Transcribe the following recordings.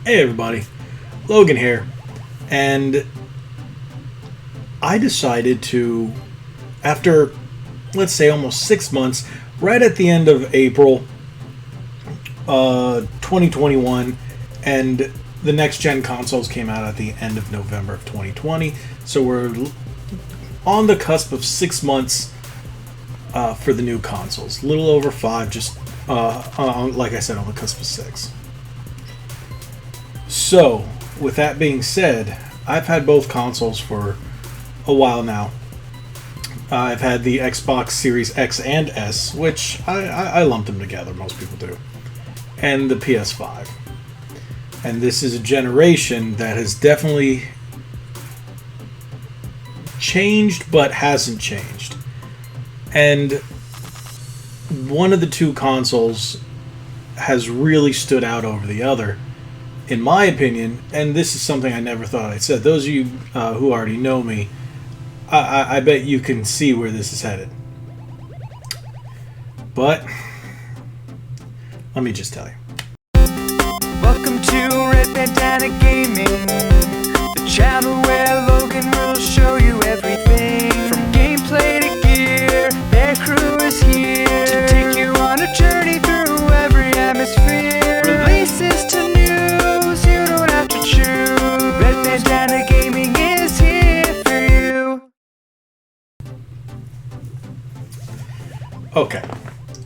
Hey everybody, Logan here, and I decided to, after let's say almost 6 months, right at the end of April 2021, and the next gen consoles came out at the end of November of 2020, so we're on the cusp of 6 months for the new consoles. A little over 5, just like I said, on the cusp of 6. So, with that being said, I've had both consoles for a while now. I've had the Xbox Series X and S, which I lumped them together, most people do, and the PS5. And this is a generation that has definitely changed, but hasn't changed. And one of the two consoles has really stood out over the other, in my opinion, and this is something I never thought I'd said. Those of you who already know me, I bet you can see where this is headed. But let me just tell you. Welcome to Red Bandana Gaming, the channel where Logan will show you everything from gameplay to gear. Their crew is here to take you on a journey through every atmosphere. Releases to news, you don't have to choose. Red Bandana Gaming is here for you. Okay,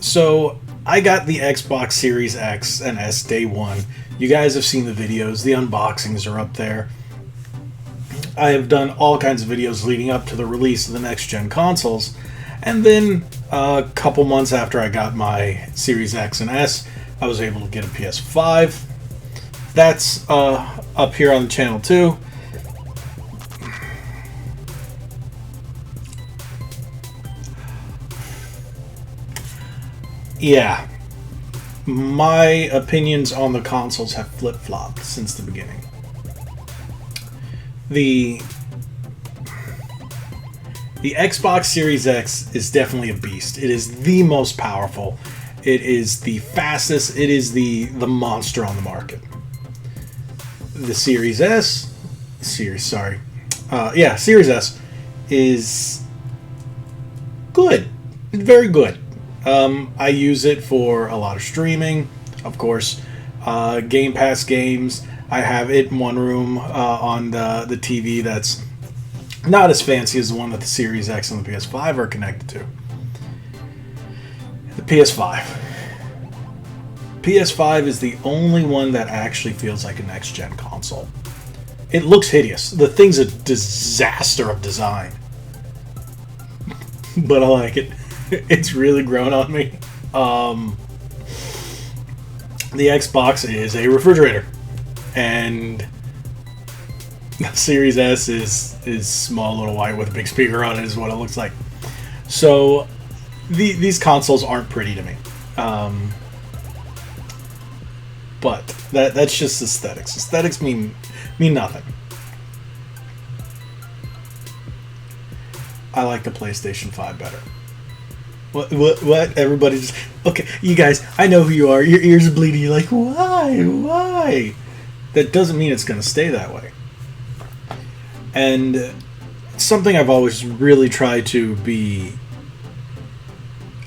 so I got the Xbox Series X and S day one. You guys have seen the videos. The unboxings are up there. I have done all kinds of videos leading up to the release of the next-gen consoles. And then a couple months after I got my Series X and S, I was able to get a PS5. That's up here on the channel too. Yeah. My opinions on the consoles have flip-flopped since the beginning. The Xbox Series X is definitely a beast. It is the most powerful. It is the fastest. It is the monster on the market. The Series S, Series S is good. Very good. I use it for a lot of streaming, of course, Game Pass games. I have it in one room on the TV that's not as fancy as the one that the Series X and the PS5 are connected to. The PS5. PS5 is the only one that actually feels like a next-gen console. It looks hideous. The thing's a disaster of design. But I like it. It's really grown on me. The Xbox is a refrigerator, and the Series S is small little white with a big speaker on it, is what it looks like. So these consoles aren't pretty to me, but that's just aesthetics. Aesthetics mean nothing. I like the PlayStation 5 better. What? Everybody just... Okay, you guys, I know who you are. Your ears are bleeding. You're like, why? That doesn't mean it's going to stay that way. And something I've always really tried to be,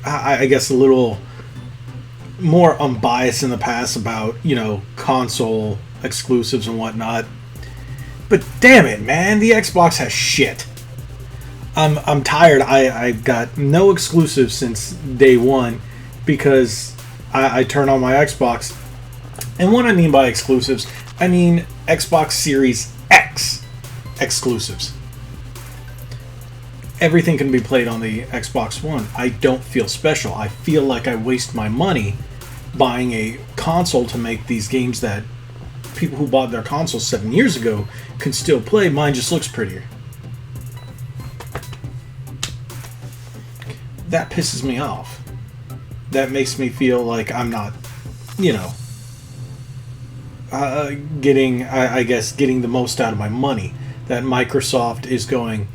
I guess, a little more unbiased in the past about, console exclusives and whatnot. But damn it, man, the Xbox has shit. I'm tired. I got no exclusives since day one because I turn on my Xbox. And what I mean by exclusives, I mean Xbox Series X exclusives. Everything can be played on the Xbox One. I don't feel special. I feel like I waste my money buying a console to make these games that people who bought their consoles 7 years ago can still play. Mine just looks prettier. That pisses me off. That makes me feel like I'm not, getting the most out of my money. That Microsoft is going,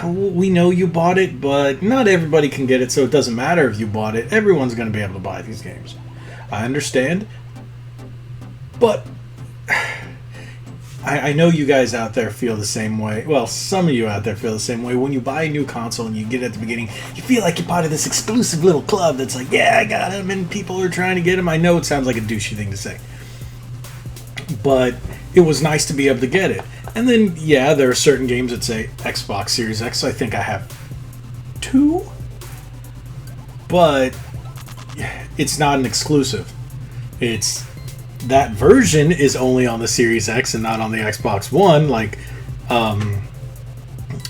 we know you bought it, but not everybody can get it, so it doesn't matter if you bought it. Everyone's going to be able to buy these games. I understand. But I know you guys out there feel the same way. Well, some of you out there feel the same way. When you buy a new console and you get it at the beginning, you feel like you're part of this exclusive little club that's like, yeah, I got him, and people are trying to get him. I know it sounds like a douchey thing to say, but it was nice to be able to get it. And then, yeah, there are certain games that say Xbox Series X. I think I have 2, but it's not an exclusive. It's that version is only on the Series X and not on the Xbox One. Like,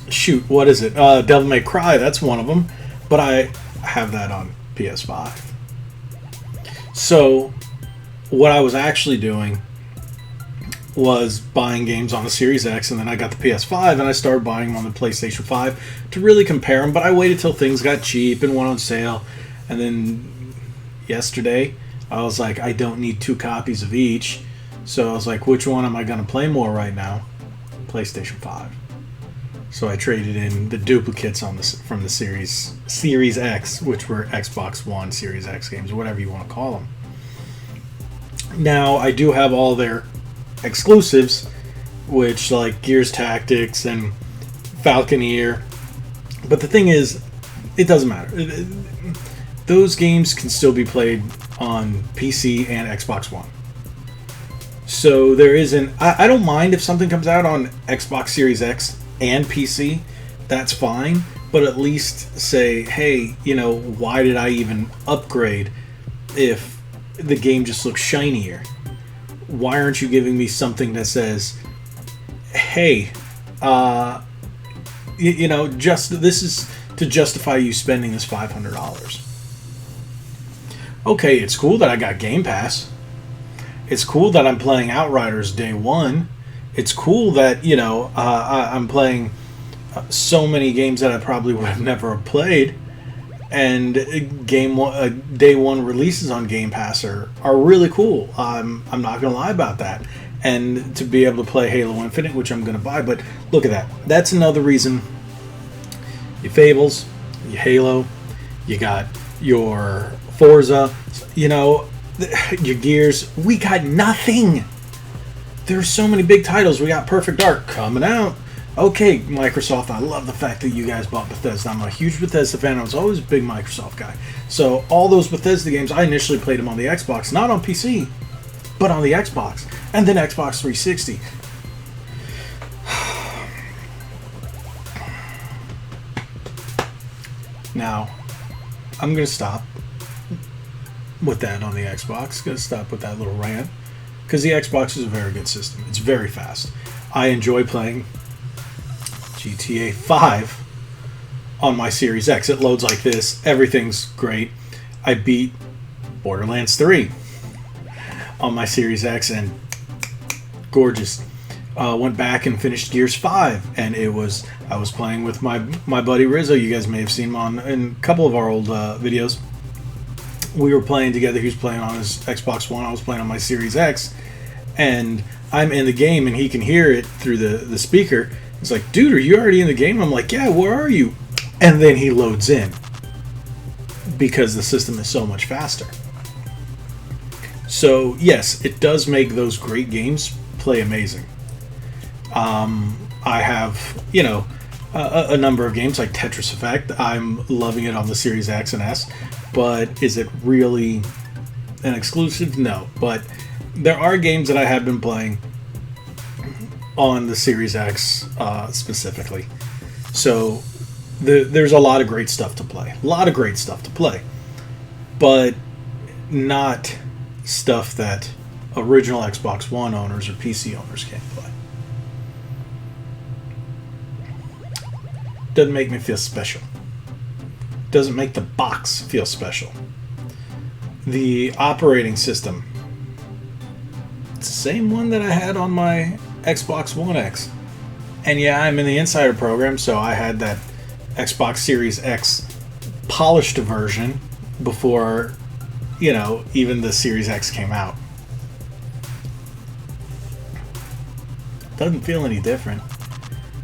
shoot, what is it? Devil May Cry, that's one of them. But I have that on PS5. So, what I was actually doing was buying games on the Series X, and then I got the PS5, and I started buying them on the PlayStation 5 to really compare them. But I waited till things got cheap and went on sale. And then yesterday, I was like, I don't need 2 copies of each. So I was like, which one am I going to play more right now? PlayStation 5. So I traded in the duplicates on from the Series X, which were Xbox One, Series X games, whatever you want to call them. Now, I do have all their exclusives, which like Gears Tactics and Falconeer. But the thing is, it doesn't matter. Those games can still be played on PC and Xbox One. So there isn't... I don't mind if something comes out on Xbox Series X and PC. That's fine. But at least say, hey, you know, why did I even upgrade if the game just looks shinier? Why aren't you giving me something that says, hey, you know, just this is to justify you spending this $500. Okay, it's cool that I got Game Pass. It's cool that I'm playing Outriders day one. It's cool that, you know, I'm playing so many games that I probably would have never played. And day one releases on Game Pass are really cool. I'm not going to lie about that. And to be able to play Halo Infinite, which I'm going to buy. But look at that. That's another reason. Your Fables, your Halo, you got your Forza, you know, your Gears. We got nothing. There's so many big titles. We got Perfect Dark coming out. Okay, Microsoft, I love the fact that you guys bought Bethesda. I'm a huge Bethesda fan. I was always a big Microsoft guy. So all those Bethesda games, I initially played them on the Xbox. Not on PC, but on the Xbox. And then Xbox 360. Now, I'm going to stop with that on the Xbox. Going to stop with that little rant. Because the Xbox is a very good system. It's very fast. I enjoy playing GTA 5 on my Series X. It loads like this. Everything's great. I beat Borderlands 3 on my Series X and gorgeous. Went back and finished Gears 5, and I was playing with my buddy Rizzo. You guys may have seen him in a couple of our old videos. We were playing together. He was playing on his Xbox One. I was playing on my Series X, and I'm in the game, and he can hear it through the speaker. He's like, dude, are you already in the game? I'm like, yeah, where are you? And then he loads in because the system is so much faster. So, yes, it does make those great games play amazing. I have, you know, a number of games like Tetris Effect. I'm loving it on the Series X and S. But is it really an exclusive? No. But there are games that I have been playing on the Series X specifically. So there's a lot of great stuff to play. A lot of great stuff to play. But not stuff that original Xbox One owners or PC owners can't play. Doesn't make me feel special. Doesn't make the box feel special. The operating system, it's the same one that I had on my Xbox One X. And yeah, I'm in the Insider program, so I had that Xbox Series X polished version before, you know, even the Series X came out. Doesn't feel any different.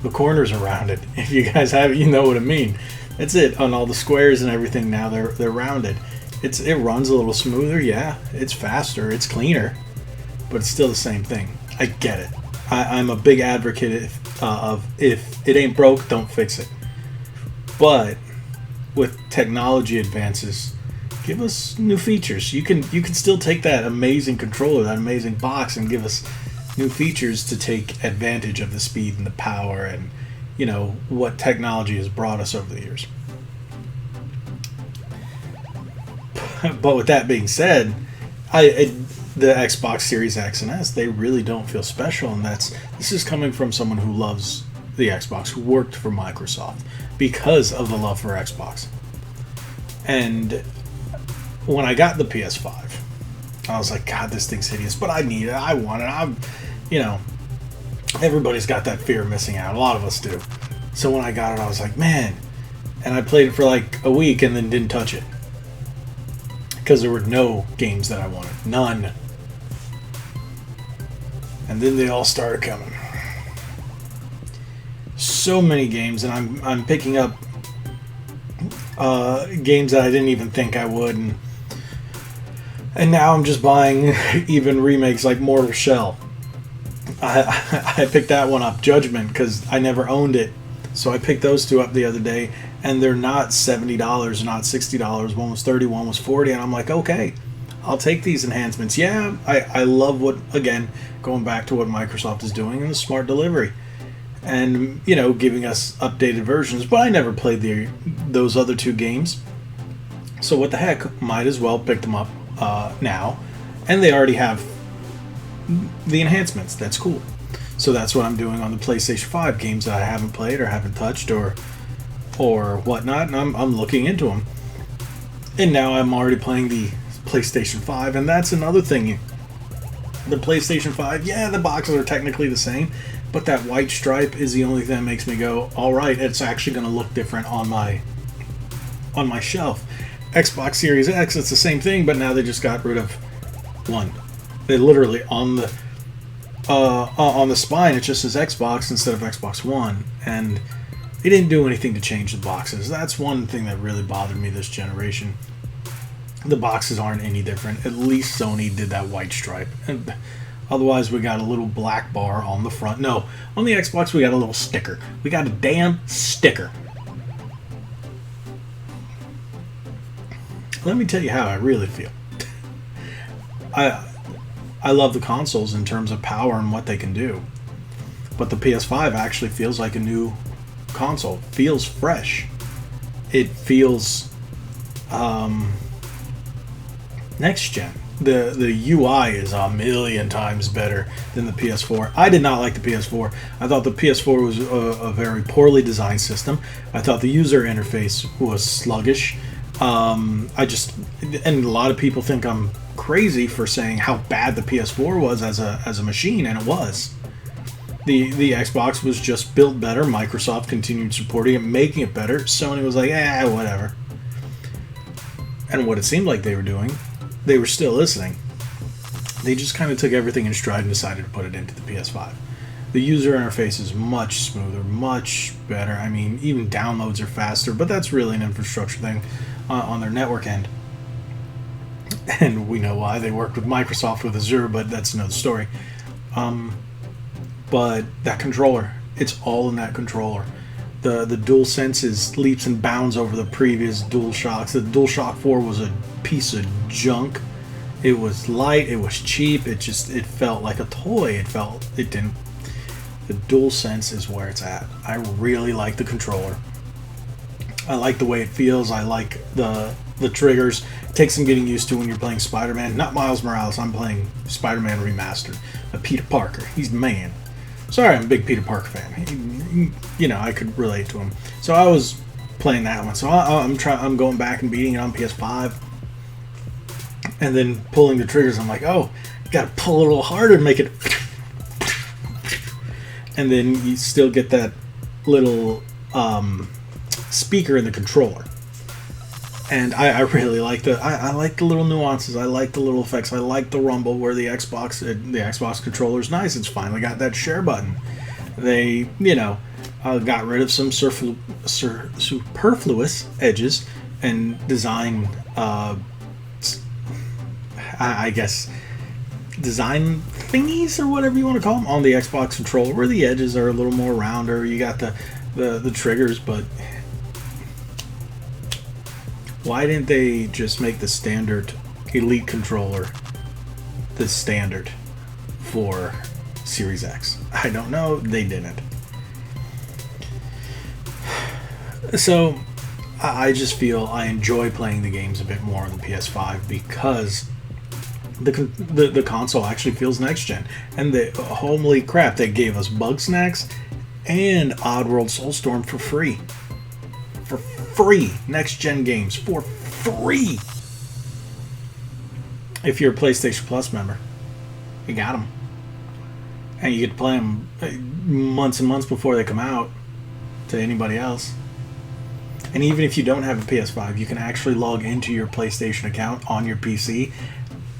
The corners are rounded. If you guys have it, you know what I mean. That's it. On all the squares and everything now, they're rounded. It runs a little smoother, yeah. It's faster, it's cleaner, but it's still the same thing. I get it. I'm a big advocate of if it ain't broke, don't fix it. But with technology advances, give us new features. You can still take that amazing controller, that amazing box, and give us new features to take advantage of the speed and the power and, you know, what technology has brought us over the years. But with that being said, the Xbox Series X and S, they really don't feel special, and this is coming from someone who loves the Xbox, who worked for Microsoft because of the love for Xbox. And when I got the PS5, I was like, God, this thing's hideous, but I need it, I want it. You know, everybody's got that fear of missing out. A lot of us do. So when I got it, I was like, man. And I played it for like a week and then didn't touch it. Because there were no games that I wanted. None. And then they all started coming. So many games, and I'm picking up games that I didn't even think I would, and now I'm just buying even remakes like Mortal Shell. I picked that one up, Judgment, because I never owned it, so I picked those two up the other day, and they're not $70, not $60. One was $30, one was $40, and I'm like, okay, I'll take these enhancements. Yeah, I love what, again, going back to what Microsoft is doing in the smart delivery, and, you know, giving us updated versions. But I never played those other two games, so what the heck, might as well pick them up now, and they already have the enhancements. That's cool. So that's what I'm doing on the PlayStation 5, games that I haven't played or haven't touched or whatnot, and I'm looking into them. And now I'm already playing the PlayStation 5, and that's another thing. The PlayStation 5, yeah, the boxes are technically the same, but that white stripe is the only thing that makes me go, all right, it's actually going to look different on my shelf. Xbox Series X, it's the same thing, but now they just got rid of one. They literally on the spine, it just says Xbox instead of Xbox One, and they didn't do anything to change the boxes. That's one thing that really bothered me this generation. The boxes aren't any different. At least Sony did that white stripe. And otherwise, we got a little black bar on the front. No, on the Xbox, we got a little sticker. We got a damn sticker. Let me tell you how I really feel. I love the consoles in terms of power and what they can do. But the PS5 actually feels like a new console. Feels fresh. It feels next gen. The UI is a million times better than the PS4. I did not like the PS4. I thought the PS4 was a very poorly designed system. I thought the user interface was sluggish. And a lot of people think I'm crazy for saying how bad the PS4 was as a machine, and it was. The Xbox was just built better. Microsoft continued supporting it, making it better. Sony was like, whatever. And what it seemed like they were doing, they were still listening. They just kind of took everything in stride and decided to put it into the PS5. The user interface is much smoother, much better. I mean, even downloads are faster, but that's really an infrastructure thing on their network end. And we know why. They worked with Microsoft with Azure, but that's another story. But that controller, it's all in that controller. The DualSense is leaps and bounds over the previous DualShocks. The DualShock 4 was a piece of junk. It was light, it was cheap, it felt like a toy. The DualSense is where it's at. I really like the controller. I like the way it feels. I like the triggers. It takes some getting used to when you're playing Spider-Man. Not Miles Morales, I'm playing Spider-Man Remastered. Peter Parker, he's the man. Sorry, I'm a big Peter Parker fan. I could relate to him. So I was playing that one. So I'm going back and beating it on PS5. And then pulling the triggers, I'm like, oh, you gotta pull a little harder and make it. And then you still get that little speaker in the controller. And I really like I like the little nuances. I like the little effects. I like the rumble where the Xbox controller is nice. It's finally got that share button. They got rid of some superfluous edges and design. I guess design thingies or whatever you want to call them on the Xbox controller, where the edges are a little more rounder. You got the triggers, but why didn't they just make the standard Elite controller the standard for Series X? I don't know. They didn't. So I just feel I enjoy playing the games a bit more on the PS5 because the console actually feels next gen. And holy crap, they gave us Bugsnax and Oddworld Soulstorm for free. For free. Next gen games for free. If you're a PlayStation Plus member, you got them. And you get to play them months and months before they come out to anybody else. And even if you don't have a PS5, you can actually log into your PlayStation account on your PC,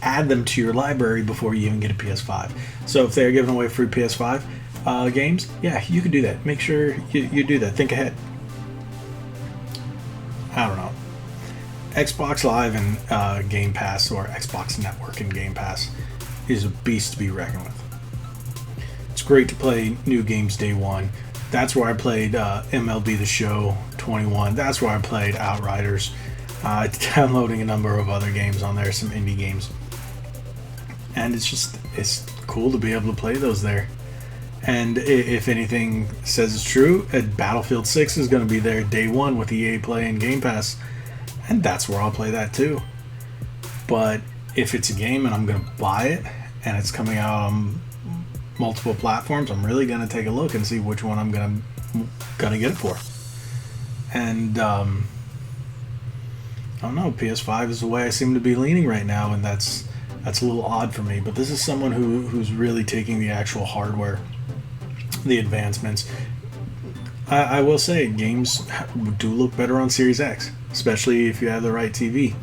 add them to your library before you even get a PS5. So if they're giving away free PS5 games, yeah, you can do that. Make sure you do that. Think ahead. I don't know. Xbox Live and Game Pass, or Xbox Network and Game Pass, is a beast to be reckoned with. It's great to play new games day one. That's where I played MLB The Show 21. That's where I played Outriders. Downloading a number of other games on there, some indie games. And it's cool to be able to play those there. And if anything says it's true, Battlefield 6 is going to be there day one with EA Play and Game Pass. And that's where I'll play that too. But if it's a game and I'm going to buy it, and it's coming out on multiple platforms, I'm really going to take a look and see which one I'm going to get it for. And I don't know, PS5 is the way I seem to be leaning right now, and that's a little odd for me. But this is someone who's really taking the actual hardware, the advancements. I will say games do look better on Series X, especially if you have the right TV.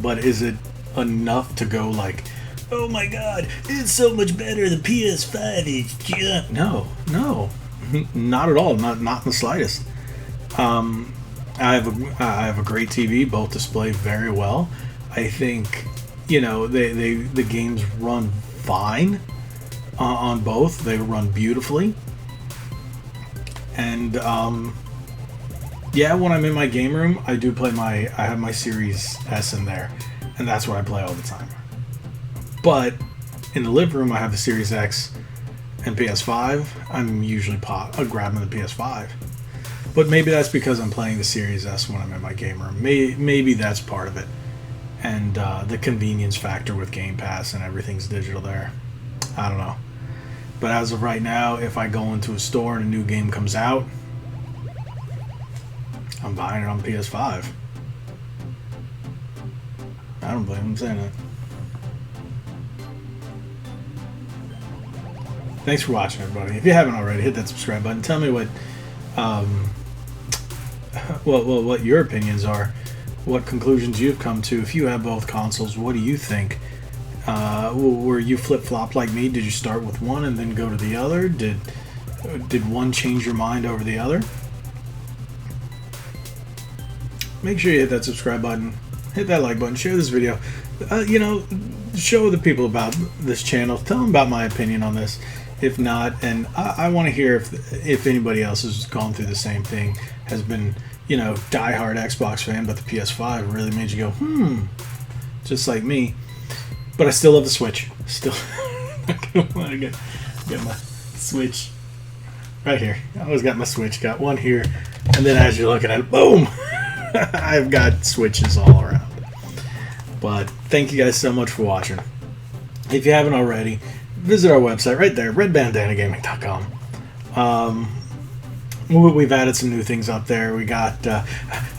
But is it enough to go like, oh my god, it's so much better, the PS5 is just... No, not at all, not in the slightest. I have a great TV, both display very well. I think, the games run fine on both. They run beautifully. And when I'm in my game room, I have my Series S in there, and that's where I play all the time. But in the living room, I have the Series X and PS5. I'm usually grabbing the PS5. But maybe that's because I'm playing the Series S when I'm in my game room. Maybe that's part of it. And the convenience factor with Game Pass and everything's digital there. I don't know. But as of right now, if I go into a store and a new game comes out, I'm buying it on PS5. I don't blame him saying that. Thanks for watching, everybody. If you haven't already, hit that subscribe button. Tell me what your opinions are, what conclusions you've come to. If you have both consoles, what do you think? Were you flip-flop like me? Did you start with one and then go to the other? Did one change your mind over the other? Make sure you hit that subscribe button, hit that like button, share this video. Show other people about this channel. Tell them about my opinion on this. If not, and I want to hear if anybody else has gone through the same thing, has been, diehard Xbox fan, but the PS5 really made you go, just like me. But I still love the Switch. Still, not gonna want to get my Switch right here. I always got my Switch. Got one here, and then as you're looking at it, boom! I've got Switches all around. But thank you guys so much for watching. If you haven't already, visit our website right there, redbandanagaming.com. We've added some new things up there. We got,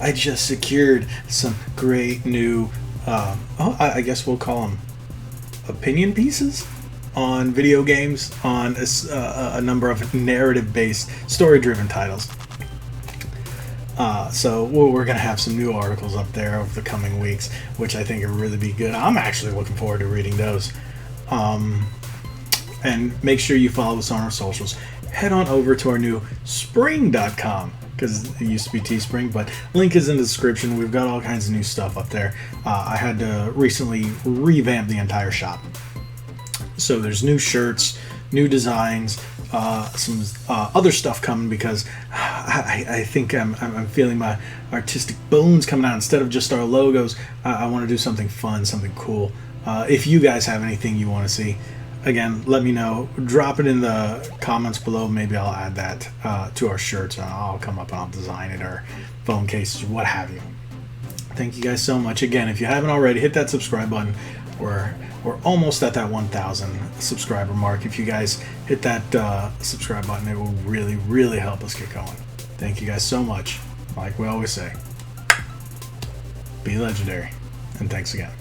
I just secured some great new, I guess we'll call them opinion pieces on video games, on a number of narrative-based, story-driven titles. So we're going to have some new articles up there over the coming weeks, which I think will really be good. I'm actually looking forward to reading those. And make sure you follow us on our socials. Head on over to our new spring.com, because it used to be Teespring, but link is in the description. We've got all kinds of new stuff up there. I had to recently revamp the entire shop. So there's new shirts, new designs, some other stuff coming, because I think I'm feeling my artistic bones coming out. Instead of just our logos, I want to do something fun, something cool. If you guys have anything you want to see, again, let me know. Drop it in the comments below. Maybe I'll add that to our shirts. I'll come up and I'll design it, or phone cases, what have you. Thank you guys so much. Again, if you haven't already, hit that subscribe button. We're almost at that 1,000 subscriber mark. If you guys hit that subscribe button, it will really, really help us get going. Thank you guys so much. Like we always say, be legendary, and thanks again.